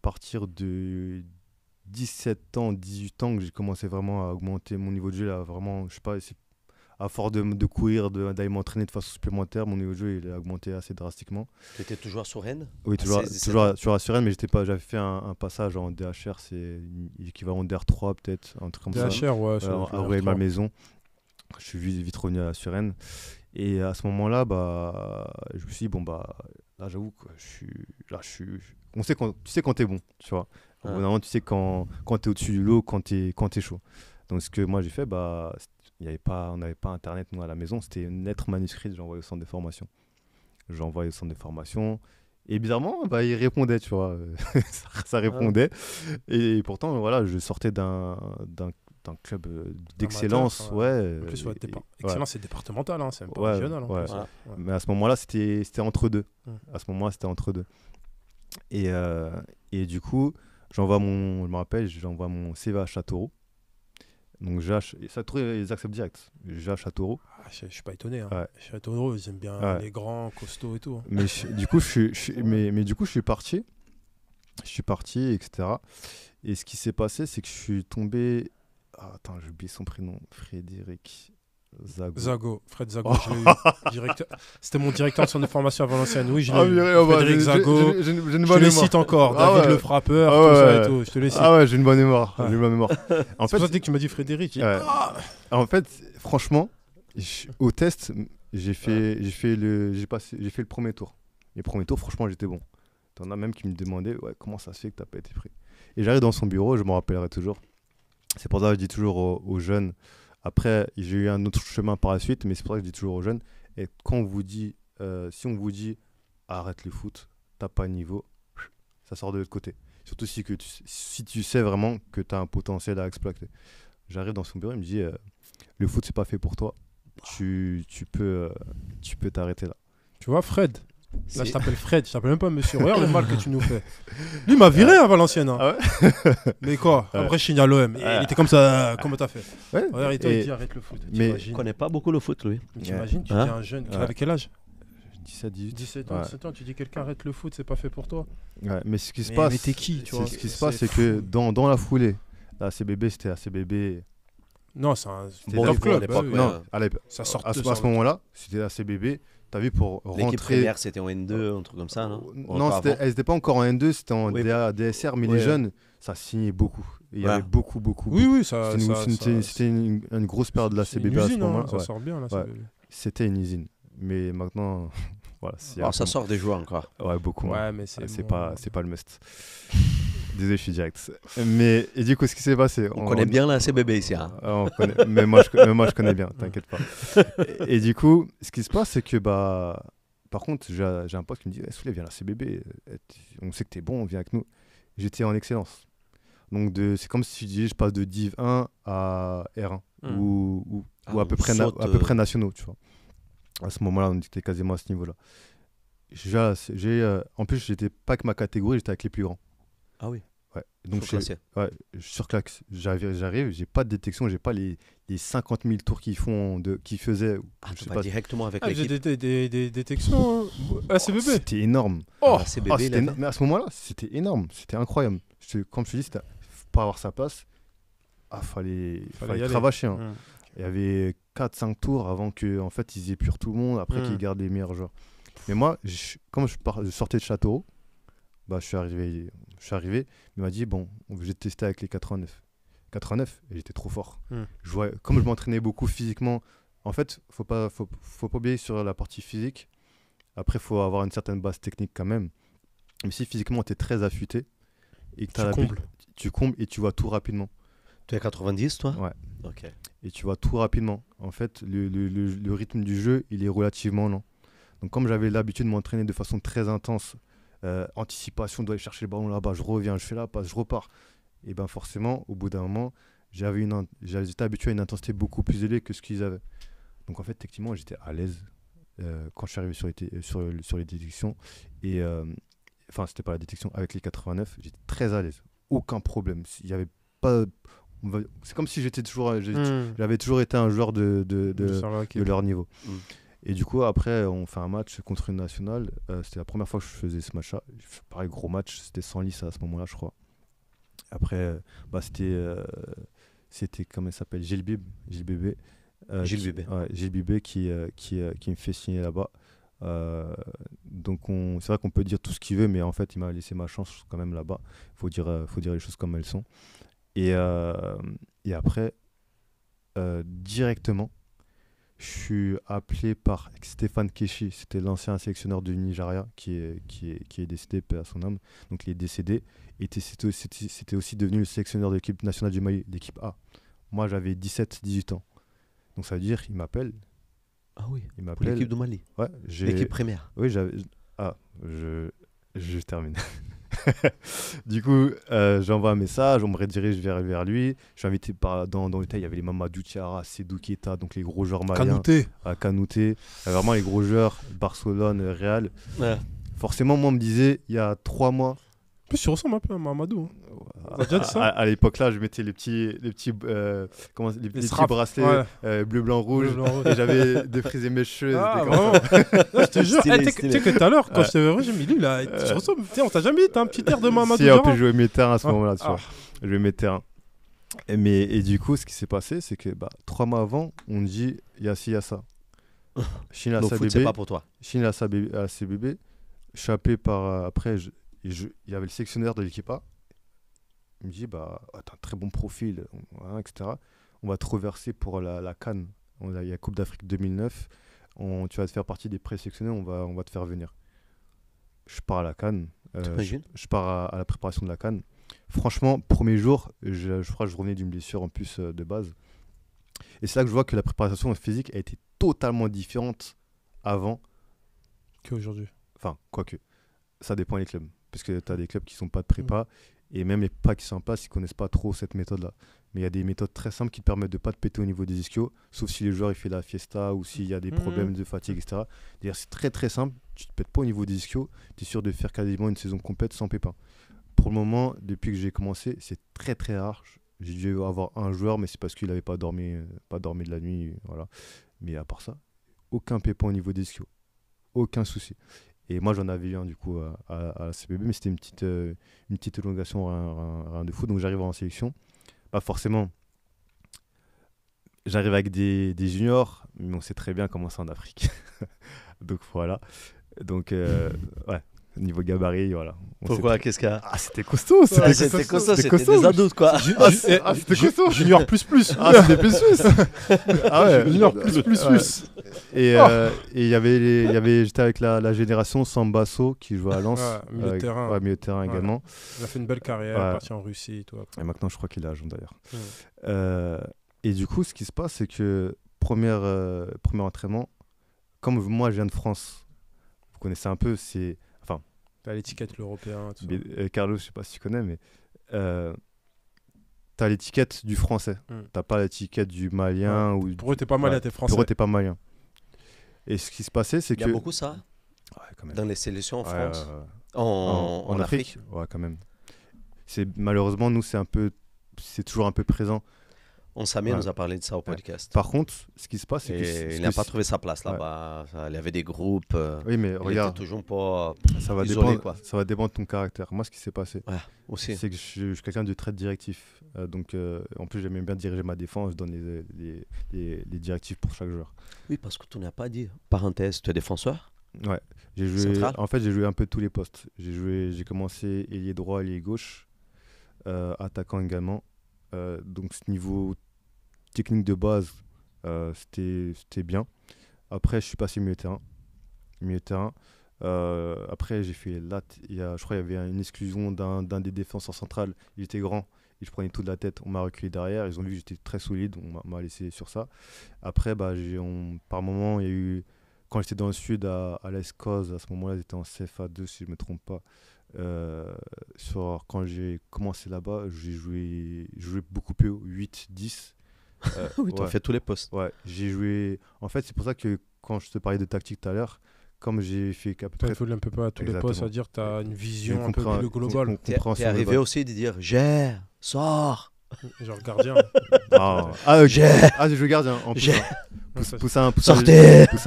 partir de 17 ans, 18 ans que j'ai commencé vraiment à augmenter mon niveau de jeu. Là, vraiment, je sais pas, à force de courir, d'aller m'entraîner de façon supplémentaire, mon niveau de jeu il a augmenté assez drastiquement. Tu étais toujours à Sorennes? Oui, toujours à Suresnes, mais j'avais fait un passage en DHR, c'est l'équivalent DR3 peut-être, un truc comme ça. DHR, ouais. À Rueil-Malmaison. Je suis vite revenu à Suresnes. Et à ce moment-là, je me suis dit, bon, là, j'avoue que tu sais quand t'es bon, tu vois. Au bout d'un moment, tu sais quand t'es au-dessus du lot, quand t'es chaud. Donc, ce que moi, j'ai fait, on n'avait pas Internet, nous, à la maison. C'était une lettre manuscrite, j'envoyais au centre de formation. Et bizarrement, il répondait, tu vois. ça répondait. Et pourtant, voilà, je sortais d'un club d'excellence. Ouais. En plus, excellence, c'est départemental, hein, c'est même pas régional. Ouais. Mais à ce moment-là, c'était entre deux. À ce moment-là, c'était entre deux. Et du coup, je me rappelle, j'envoie mon CV à Châteauroux. Donc, Châteauroux, ils acceptent direct. J'ai à Châteauroux. Je suis pas étonné. Hein. Ouais. Châteauroux, ils aiment bien les grands, costauds et tout. Hein. Mais du coup, je suis parti. Je suis parti, etc. Et ce qui s'est passé, c'est que je suis tombé. Attends, j'ai oublié son prénom. Frédéric Zago. Fred Zago, je l'ai eu. Directeur. C'était mon directeur de centre de formation à Valenciennes. Oui, je l'ai eu. Frédéric Zago. Je les cite encore. David le frappeur, tout ça et tout. Je te les cite. Ah ouais, j'ai une bonne mémoire. En fait, c'est pour ça que tu m'as dit Frédéric. En fait, franchement, au test, j'ai fait le premier tour. Les premiers tours, franchement, j'étais bon. T'en as même qui me demandaient comment ça se fait que t'as pas été pris. Et j'arrive dans son bureau, je m'en rappellerai toujours. C'est pour ça que je dis toujours aux jeunes. Après, j'ai eu un autre chemin par la suite, mais c'est pour ça que je dis toujours aux jeunes. Et quand on vous dit, si on vous dit arrête le foot, t'as pas de niveau, ça sort de l'autre côté. Surtout si tu sais vraiment que tu as un potentiel à exploiter. J'arrive dans son bureau, il me dit le foot, c'est pas fait pour toi. Tu peux t'arrêter là. Tu vois, Fred. Là, je t'appelle Fred, je t'appelle même pas monsieur. Regarde le mal que tu nous fais. Lui, il m'a viré à Valenciennes. Hein. Ah ouais. Mais quoi après, je signe à l'OM. Il était comme ça. Comment t'as fait? Regarde, il dit arrête le foot. Mais il connaît pas beaucoup le foot, lui. T'imagines, tu dis un jeune. Tu avais quel âge? 17 ans, tu dis quelqu'un arrête le foot, c'est pas fait pour toi. Ouais, mais ce qui se passe. Mais t'es qui, tu vois? Ce qui se passe, c'est que dans la foulée, la ACBB, c'était ACBB. Non, c'était top club. Non, à ce moment-là, c'était ACBB. T'as vu pour rentrer. L'équipe première, c'était en N2, un truc comme ça, non? Non, elle n'était pas encore en N2, c'était en DSR, mais les jeunes, ça signait beaucoup. Il y avait beaucoup. Oui, c'était une grosse période de la CBB à ce moment-là. Ça sort bien, la CBB. C'était une usine. Mais maintenant, voilà. Ça sort des joueurs encore. Ouais, beaucoup. Ouais, mais c'est pas le must. Désolé, je suis direct. Et du coup, ce qui s'est passé... On connaît bien la CBB ici. Hein. Mais moi, je connais bien, t'inquiète pas. Et du coup, ce qui se passe, c'est que... Par contre, j'ai un pote qui me dit « Souley, viens à la CBB. On sait que t'es bon, viens avec nous. » J'étais en excellence. Donc, c'est comme si tu disais, je passe de Div 1 à R1. Ou à peu près nationaux, tu vois. À ce moment-là, on était quasiment à ce niveau-là. En plus, j'étais pas avec ma catégorie, j'étais avec les plus grands. Ah oui. Ouais. Donc surclasse. J'arrive, j'ai pas de détection, j'ai pas les 50 000 tours qu'ils faisaient. Tu vas directement avec l'équipe. J'ai des détections ACBB. C'était énorme. Mais à ce moment-là, c'était énorme, c'était incroyable. Comme je te dis, pour avoir sa place, fallait cravacher. Hein. Il y avait 4-5 tours avant que en fait ils épurent tout le monde, après qu'ils gardent les meilleurs joueurs. Mais moi, comme je sortais de Châteauroux, je suis arrivé, il m'a dit bon, je vais tester avec les 89, et j'étais trop fort. Comme je m'entraînais beaucoup physiquement, en fait, faut pas oublier sur la partie physique. Après, faut avoir une certaine base technique quand même. Mais si physiquement tu es très affûté et que tu combles et tu vois tout rapidement. Tu es à 90, toi? Ouais. Ok. Et tu vois tout rapidement. En fait, le rythme du jeu, il est relativement lent. Donc, comme j'avais l'habitude de m'entraîner de façon très intense, anticipation, doit aller chercher le ballon là-bas, je reviens, je fais la passe, je repars. Et bien forcément, au bout d'un moment, j'étais habitué à une intensité beaucoup plus élevée que ce qu'ils avaient. Donc, en fait, techniquement, j'étais à l'aise quand je suis arrivé sur les détections. Et enfin, c'était pas la détection, avec les 89, j'étais très à l'aise. Aucun problème. Il y avait pas... C'est comme si j'avais toujours été un joueur de leur niveau. Et du coup, après, on fait un match contre une nationale. C'était la première fois que je faisais ce match-là. Pareil, gros match, c'était sans lice à ce moment-là, je crois. Après, c'était comment il s'appelle, Gilles Bébé. Gilles Bébé qui me fait signer là-bas. Donc c'est vrai qu'on peut dire tout ce qu'il veut, mais en fait il m'a laissé ma chance quand même là-bas. Faut dire les choses comme elles sont. Et après directement je suis appelé par Stéphane Keshi, c'était l'ancien sélectionneur du Nigeria qui est décédé, paix à son âme. Donc il est décédé et c'était aussi devenu le sélectionneur de l'équipe nationale du Mali, l'équipe A. Moi j'avais 17-18 ans, donc ça veut dire il m'appelle. Ah oui, pour l'équipe de Mali. Ouais, l'équipe première. Oui, je termine. Du coup, j'envoie un message, on me redirige vers lui. Je suis invité dans le tas, il y avait les Mamadou Diarra, Sédou Keita, donc les gros joueurs maliens. Kanouté. Vraiment les gros joueurs, Barcelone, Real. Ouais. Forcément, moi, on me disait, il y a 3 mois... En plus, tu ressembles un peu à Mamadou. À l'époque là, je mettais les petits bracelets bleu, blanc, rouge. Et j'avais défrisé mes cheveux. Vraiment. Je te jure, tu sais que tout à l'heure, quand je t'avais vu, j'ai mis lui là, tu ressembles. On t'a jamais dit, t'as un petit air de Mamadou. Si, en plus, je jouais mes terrains à ce moment-là. Je jouais mes terrains. Et du coup, ce qui s'est passé, c'est que 3 mois avant, on me dit, il y a ci, il y a ça. Chine c'est pas pour toi. Chine à ses bébés. Je suis appelé par. Après, il y avait le sélectionneur de l'équipe A. Il me dit, t'as un très bon profil, etc. On va te reverser pour la CAN. Il y a la Coupe d'Afrique 2009. Tu vas te faire partie des présélectionnés, on va te faire venir. Je pars à la CAN. Je pars à la préparation de la CAN. Franchement, premier jour, je crois que je revenais d'une blessure en plus de base. Et c'est là que je vois que la préparation physique a été totalement différente avant qu'aujourd'hui. Enfin, quoique. Ça dépend des clubs. Parce que tu as des clubs qui ne sont pas de prépa. Et même les prépas qui sont en place, ils ne connaissent pas trop cette méthode-là. Mais il y a des méthodes très simples qui te permettent de ne pas te péter au niveau des ischios, sauf si le joueur il fait la fiesta ou s'il y a des problèmes de fatigue, etc. D'ailleurs, c'est très très simple. Tu ne te pètes pas au niveau des ischios. Tu es sûr de faire quasiment une saison complète sans pépin. Pour le moment, depuis que j'ai commencé, c'est très très rare. J'ai dû avoir un joueur, mais c'est parce qu'il n'avait pas dormi de la nuit. Voilà. Mais à part ça, aucun pépin au niveau des ischios. Aucun souci. Et moi, j'en avais eu un du coup à la CBB, mais c'était une petite élongation, rien de fou. Donc j'arrive en sélection. Forcément, j'arrive avec des juniors, mais on sait très bien comment c'est en Afrique. Donc voilà. Donc, ouais. Niveau gabarit, voilà. Pourquoi? Qu'est-ce qu'il y a? C'était costaud. C'était costaud, c'était des adultes, quoi. C'était costaud. Junior plus. C'était plus. Ouais. Junior plus. Et j'étais avec la génération Sambasso qui jouait à Lens. Milieu de terrain également. Il a fait une belle carrière, parti en Russie et tout. Après. Et maintenant, je crois qu'il est agent d'ailleurs. Et du coup, ce qui se passe, c'est que premier entraînement, comme moi, je viens de France, vous connaissez un peu, c'est... T'as l'étiquette l'européen. Carlos, je sais pas si tu connais, mais t'as l'étiquette du français. T'as pas l'étiquette du malien. Pour eux, t'es pas malien, t'es français. Pour eux, t'es pas malien. Et ce qui se passait, c'est que... Il y a beaucoup ça quand même. Dans les sélections en France. En Afrique. Ouais, quand même. Malheureusement, nous, c'est toujours un peu présent. Samir nous a parlé de ça au podcast. Par contre, ce qui se passe, c'est que... Il n'a pas trouvé sa place là-bas. Il y avait des groupes. Oui, mais regarde. Il était toujours pas ça va isolé, dépendre, quoi. Ça va dépendre de ton caractère. Moi, ce qui s'est passé, aussi. c'est que je suis quelqu'un de très directif. Donc, en plus, j'aime bien diriger ma défense. Je donne les directives pour chaque joueur. Oui, parce que tu n'as pas dit. Parenthèse, tu es défenseur? Ouais. J'ai joué un peu tous les postes. J'ai commencé ailier droit, ailier gauche, attaquant également. Donc, ce niveau technique de base, c'était bien. Après, je suis passé milieu de terrain. Après, j'ai fait je crois qu'il y avait une exclusion d'un des défenseurs centrales. Il était grand, il prenait toute la tête. On m'a reculé derrière. Ils ont vu que j'étais très solide. On m'a laissé sur ça. Après, par moment, il y a eu... Quand j'étais dans le sud, à l'Escos, à ce moment-là, j'étais en CFA2, si je ne me trompe pas. Quand j'ai commencé là-bas, j'ai joué beaucoup plus haut, 8, 10. Oui, tu as fait tous les postes. Ouais, j'ai joué. En fait, c'est pour ça que quand je te parlais de tactique tout à l'heure, comme j'ai fait à peu près. Tu un peu pas à tous les postes, c'est-à-dire que tu as une vision un peu plus globale. Tu es arrivé aussi de dire gère, sors. Genre gardien. J'ai joué gardien. En plus, Poussin,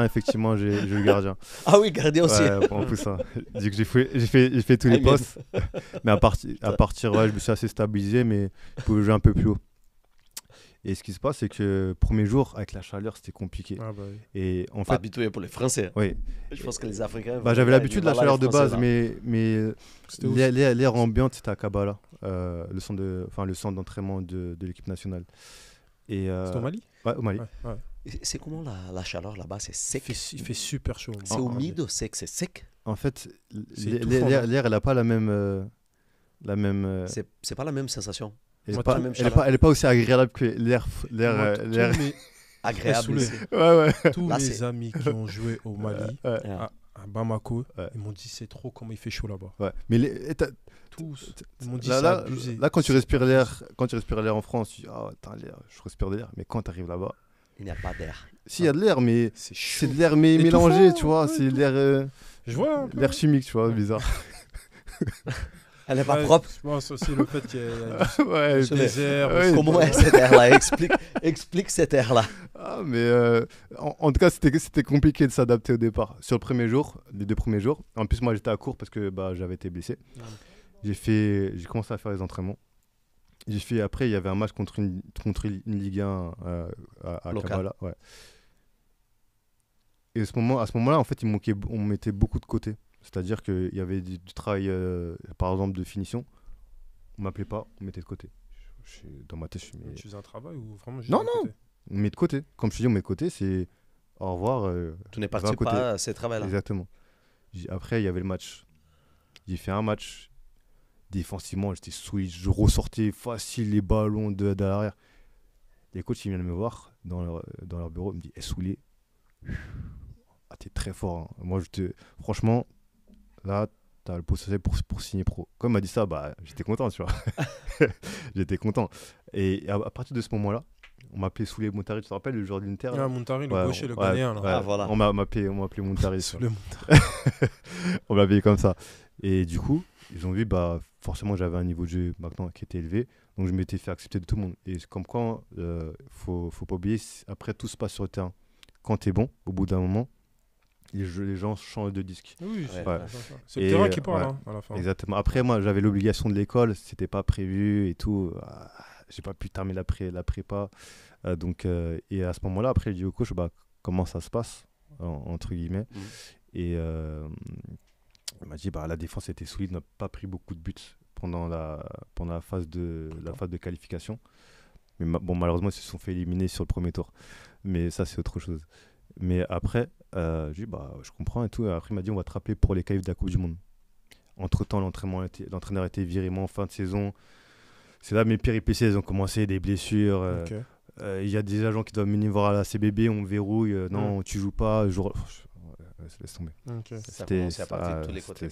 effectivement, j'ai le gardien. Ah oui, gardien aussi. Ouais, bon, Poussin. J'ai fait tous les postes. Mais à partir, je me suis assez stabilisé, mais je pouvais jouer un peu plus haut. Et ce qui se passe, c'est que premier jour, avec la chaleur, c'était compliqué. Ah bah oui. Et en fait, habitué pour les Français. Oui. Je pense que les Africains. J'avais l'habitude de la chaleur de base, mais l'air ambiant, c'était à Kabbalah, le centre d'entraînement de l'équipe nationale. C'était au Mali? Ouais, au Mali. Ouais. C'est comment la chaleur là-bas? C'est sec? Il fait super chaud. C'est humide ou sec? C'est sec? En fait, l'air, elle n'a pas la même. C'est pas la même sensation. Elle n'est pas aussi agréable que l'air. Agréable. Tous mes amis qui ont joué au Mali, à Bamako, ils m'ont dit c'est trop comment il fait chaud là-bas. Ouais. Mais tous, ils m'ont dit c'est abusé. Là, quand tu respires l'air en France, tu dis l'air, je respire de l'air. Mais quand tu arrives là-bas, il n'y a pas d'air. Si, il y a de l'air, mais c'est de l'air mélangé, tu vois. C'est de l'air. Je vois. L'air chimique, tu vois, bizarre. Elle n'est pas propre. Je pense aussi le fait qu'il y a du désert. Comment est cet air-là? Explique cet air-là. Ah, mais en tout cas, c'était compliqué de s'adapter au départ. Sur le premier jour, les 2 premiers jours. En plus, moi, j'étais à court parce que j'avais été blessé. J'ai commencé à faire les entraînements. Après, il y avait un match contre une Ligue 1 à Kabbalah. Ouais. Et à ce moment-là, en fait, on mettait beaucoup de côté. C'est-à-dire qu'il y avait du travail, par exemple, de finition. On ne m'appelait pas, on mettait de côté. Dans ma tête, Tu faisais un travail ou vraiment Non, on met de côté. Comme je te dis, on met de côté, c'est au revoir. Tu n'es parti pas à ces travails-là. Exactement. Après, il y avait le match. J'ai fait un match. Défensivement, j'étais solide. Je ressortais facile les ballons de l'arrière. Les coachs, ils viennent me voir dans leur bureau. Ils me disent Soulé, t'es très fort. Hein. Moi, franchement, là, t'as le potentiel pour signer pro. Quand il m'a dit ça, j'étais content, tu vois. J'étais content. Et à partir de ce moment-là, on m'appelait Soulé Montari. Tu te rappelles, le joueur de l'Inter? Montari, le gaucher, le Ghanéen. Voilà. On m'a appelé Montari. On m'a appelé comme ça. Et du coup, ils ont vu, forcément, j'avais un niveau de jeu maintenant qui était élevé. Donc, je m'étais fait accepter de tout le monde. Et comme quoi, faut pas oublier, après, tout se passe sur le terrain. Quand t'es bon, au bout d'un moment, les gens changent de disque. Oui, c'est le terrain qui parle à la fin. Exactement. Après, moi, j'avais l'obligation de l'école, c'était pas prévu et tout. J'ai pas pu terminer la prépa. Et à ce moment-là, après, j'ai dit au coach, comment ça se passe, entre guillemets. Et il m'a dit, la défense était solide, on n'a pas pris beaucoup de buts pendant la phase de qualification. Mais malheureusement, ils se sont fait éliminer sur le premier tour. Mais ça, c'est autre chose. Mais après, j'ai dit, je comprends et tout. Et après, il m'a dit, on va te rappeler pour les qualifs de la Coupe du Monde. Entre-temps, l'entraîneur était viré en fin de saison. C'est là mes péripéties, elles ont commencé, des blessures. Il y a des agents qui doivent venir voir à la CBB, on verrouille. Non, tu joues pas. Laisse tomber. Ça commençait à partir de tous les côtés.